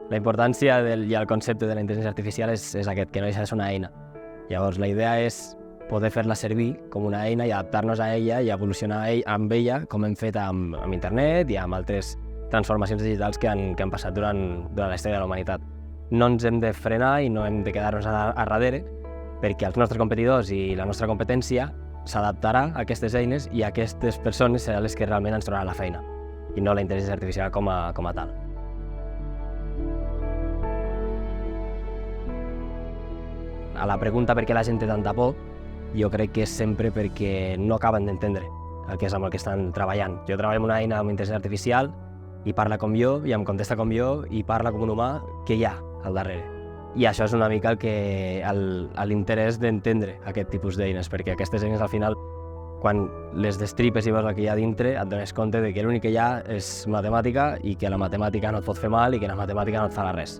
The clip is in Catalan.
La importància i el concepte de la intel·ligència artificial és aquest, que no deixa de ser una eina. Llavors, la idea és poder fer-la servir com una eina i adaptar-nos a ella i evolucionar amb ella, com hem fet amb internet i amb altres transformacions digitals que han passat durant la història de la humanitat. No ens hem de frenar i no hem de quedar-nos a darrere, perquè els nostres competidors i la nostra competència s'adaptarà a aquestes eines i aquestes persones seran les que realment ens trobaran la feina, i no la intel·ligència artificial com a tal. A la pregunta per què la gent té tanta por, jo crec que és sempre perquè no acaben d'entendre el que és amb el que estan treballant. Jo treballo amb una eina amb intel·ligència artificial i parla com jo, i em contesta com jo, i parla com un humà que hi ha al darrere. I això és una mica l'interès d'entendre aquest tipus d'eines, perquè aquestes eines al final, quan les destripes i veus el que hi ha dintre, et dones compte de que l'únic que hi ha és matemàtica i que la matemàtica no et pot fer mal i que la matemàtica no et farà res.